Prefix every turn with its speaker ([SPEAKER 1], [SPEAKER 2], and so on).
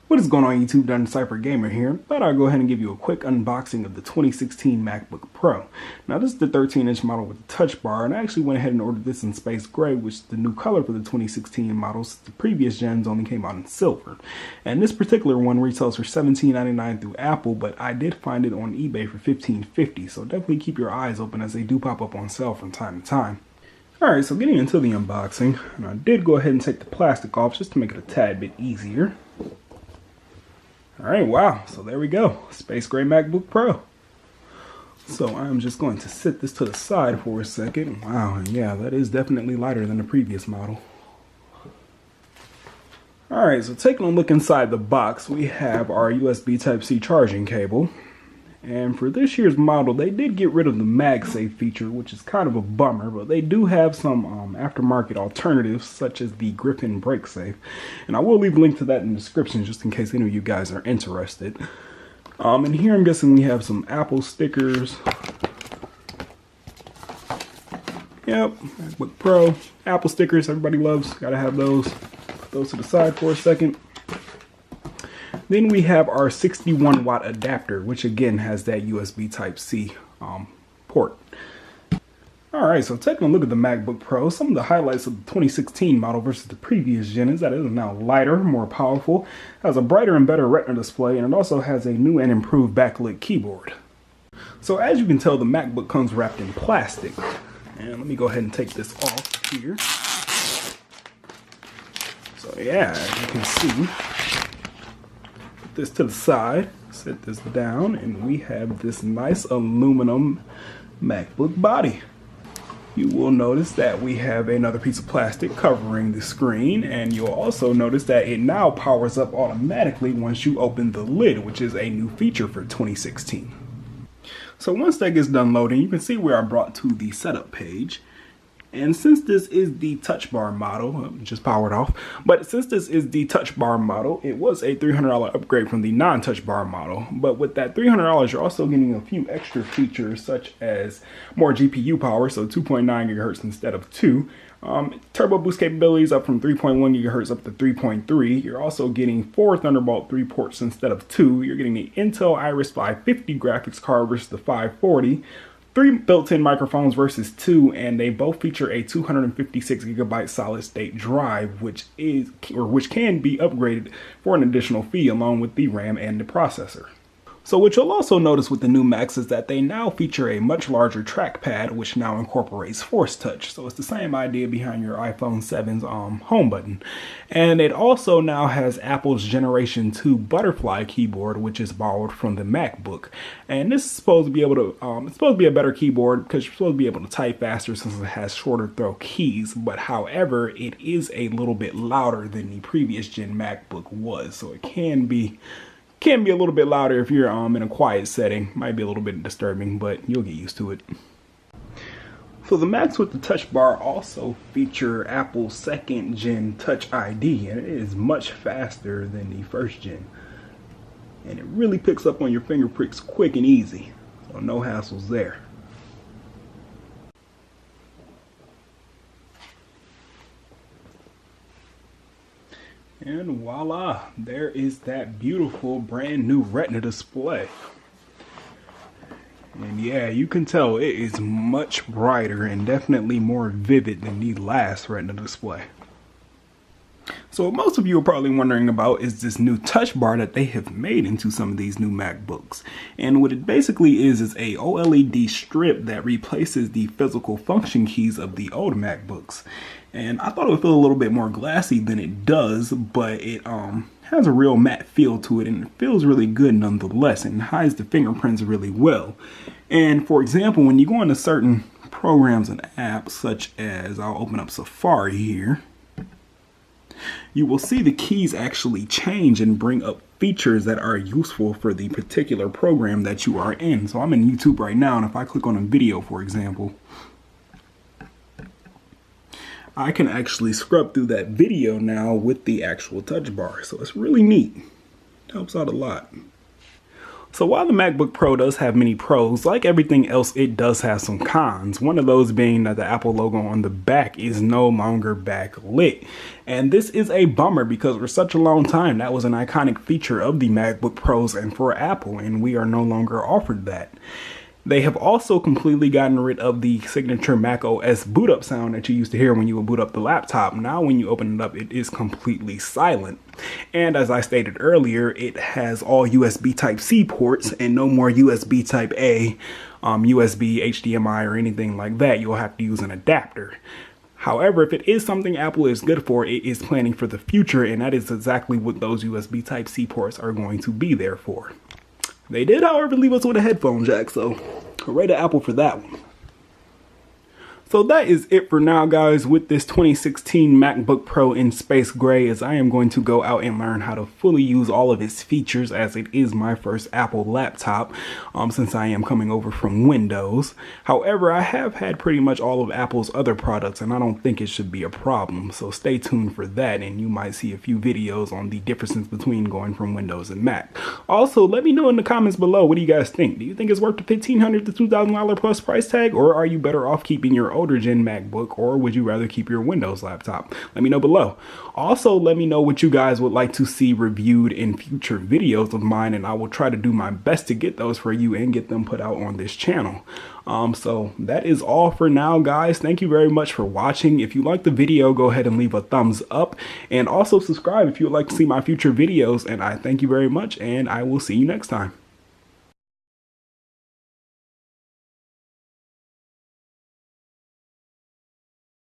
[SPEAKER 1] What is going on YouTube? Dun Cypher Gamer here. Thought I'd go ahead and give you a quick unboxing of the 2016 MacBook Pro. Now this is the 13-inch model with the touch bar, and I actually went ahead and ordered this in space gray, which is the new color for the 2016 models. The previous gens only came out in silver. And this particular one retails for $17.99 through Apple, but I did find it on eBay for $15.50, so definitely keep your eyes open as they do pop up on sale from time to time. Alright, so getting into the unboxing, and I did go ahead and take the plastic off just to make it a tad bit easier. Alright, wow, so there we go, Space Gray MacBook Pro. So I'm just going to sit this to the side for a second. Wow, and yeah, that is definitely lighter than the previous model. Alright, so taking a look inside the box, we have our USB Type-C charging cable. And for this year's model, they did get rid of the MagSafe feature, which is kind of a bummer, but they do have some aftermarket alternatives, such as the Griffin Brake Safe. And I will leave a link to that in the description, just in case any of you guys are interested. And here I'm guessing we have some Apple stickers. Yep, MacBook Pro, Apple stickers, everybody loves, gotta have those. Put those to the side for a second. Then we have our 61 watt adapter, which again has that USB Type-C port. Alright, so taking a look at the MacBook Pro, some of the highlights of the 2016 model versus the previous gen is that it is now lighter, more powerful, has a brighter and better Retina display, and it also has a new and improved backlit keyboard. So as you can tell, the MacBook comes wrapped in plastic. And let me go ahead and take this off here. So yeah, as you can see, this to the side, set this down, and we have this nice aluminum MacBook body. You will notice that we have another piece of plastic covering the screen, and you'll also notice that it now powers up automatically once you open the lid, which is a new feature for 2016. So once that gets done loading, you can see we are brought to the setup page. And since this is the touch bar model, just powered off, but since this is the touch bar model, it was a $300 upgrade from the non-touch bar model. But with that $300, you're also getting a few extra features such as more GPU power, so 2.9 gigahertz instead of 2. Turbo boost capabilities up from 3.1 gigahertz up to 3.3. You're also getting 4 Thunderbolt 3 ports instead of 2. You're getting the Intel Iris 550 graphics card versus the 540. 3 built-in microphones versus 2, and they both feature a 256 gigabyte solid-state drive, which can be upgraded for an additional fee along with the RAM and the processor. So what you'll also notice with the new Macs is that they now feature a much larger trackpad, which now incorporates Force Touch. So it's the same idea behind your iPhone 7's home button. And it also now has Apple's Generation 2 Butterfly keyboard, which is borrowed from the MacBook. And this is supposed to be able to, it's supposed to be a better keyboard because you're supposed to be able to type faster since it has shorter throw keys. But however, it is a little bit louder than the previous gen MacBook was. So it can be a little bit louder if you're in a quiet setting. Might be a little bit disturbing, but you'll get used to it. So the Macs with the touch bar also feature Apple's second gen Touch ID, and it is much faster than the first gen. And it really picks up on your finger pricks quick and easy, so no hassles there. And voila, there is that beautiful brand new Retina display. And yeah, you can tell it is much brighter and definitely more vivid than the last Retina display. So what most of you are probably wondering about is this new touch bar that they have made into some of these new MacBooks. And what it basically is a OLED strip that replaces the physical function keys of the old MacBooks. And I thought it would feel a little bit more glassy than it does, but it has a real matte feel to it, and it feels really good nonetheless, and hides the fingerprints really well. And for example, when you go into certain programs and apps, such as, I'll open up Safari here, you will see the keys actually change and bring up features that are useful for the particular program that you are in. So I'm in YouTube right now, and if I click on a video, for example, I can actually scrub through that video now with the actual touch bar. So it's really neat. It helps out a lot. So while the MacBook Pro does have many pros, like everything else, it does have some cons. One of those being that the Apple logo on the back is no longer backlit. And this is a bummer because for such a long time, that was an iconic feature of the MacBook Pros and for Apple, and we are no longer offered that. They have also completely gotten rid of the signature Mac OS boot up sound that you used to hear when you would boot up the laptop. Now when you open it up, it is completely silent. And as I stated earlier, it has all USB Type-C ports and no more USB Type-A, USB, HDMI, or anything like that. You'll have to use an adapter. However, if it is something Apple is good for, it is planning for the future, and that is exactly what those USB Type-C ports are going to be there for. They did, however, leave us with a headphone jack, so hooray to Apple for that one. So that is it for now, guys, with this 2016 MacBook Pro in space gray, as I am going to go out and learn how to fully use all of its features, as it is my first Apple laptop, since I am coming over from Windows. However, I have had pretty much all of Apple's other products, and I don't think it should be a problem. So stay tuned for that, and you might see a few videos on the differences between going from Windows and Mac. Also, let me know in the comments below, what do you guys think? Do you think it's worth the $1,500 to $2,000 plus price tag, or are you better off keeping your older gen MacBook, or would you rather keep your Windows laptop? Let me know below. Also, let me know what you guys would like to see reviewed in future videos of mine, and I will try to do my best to get those for you and get them put out on this channel. So that is all for now, guys. Thank you very much for watching. If you liked the video, go ahead and leave a thumbs up, and also subscribe if you would like to see my future videos. And I thank you very much, and I will see you next time.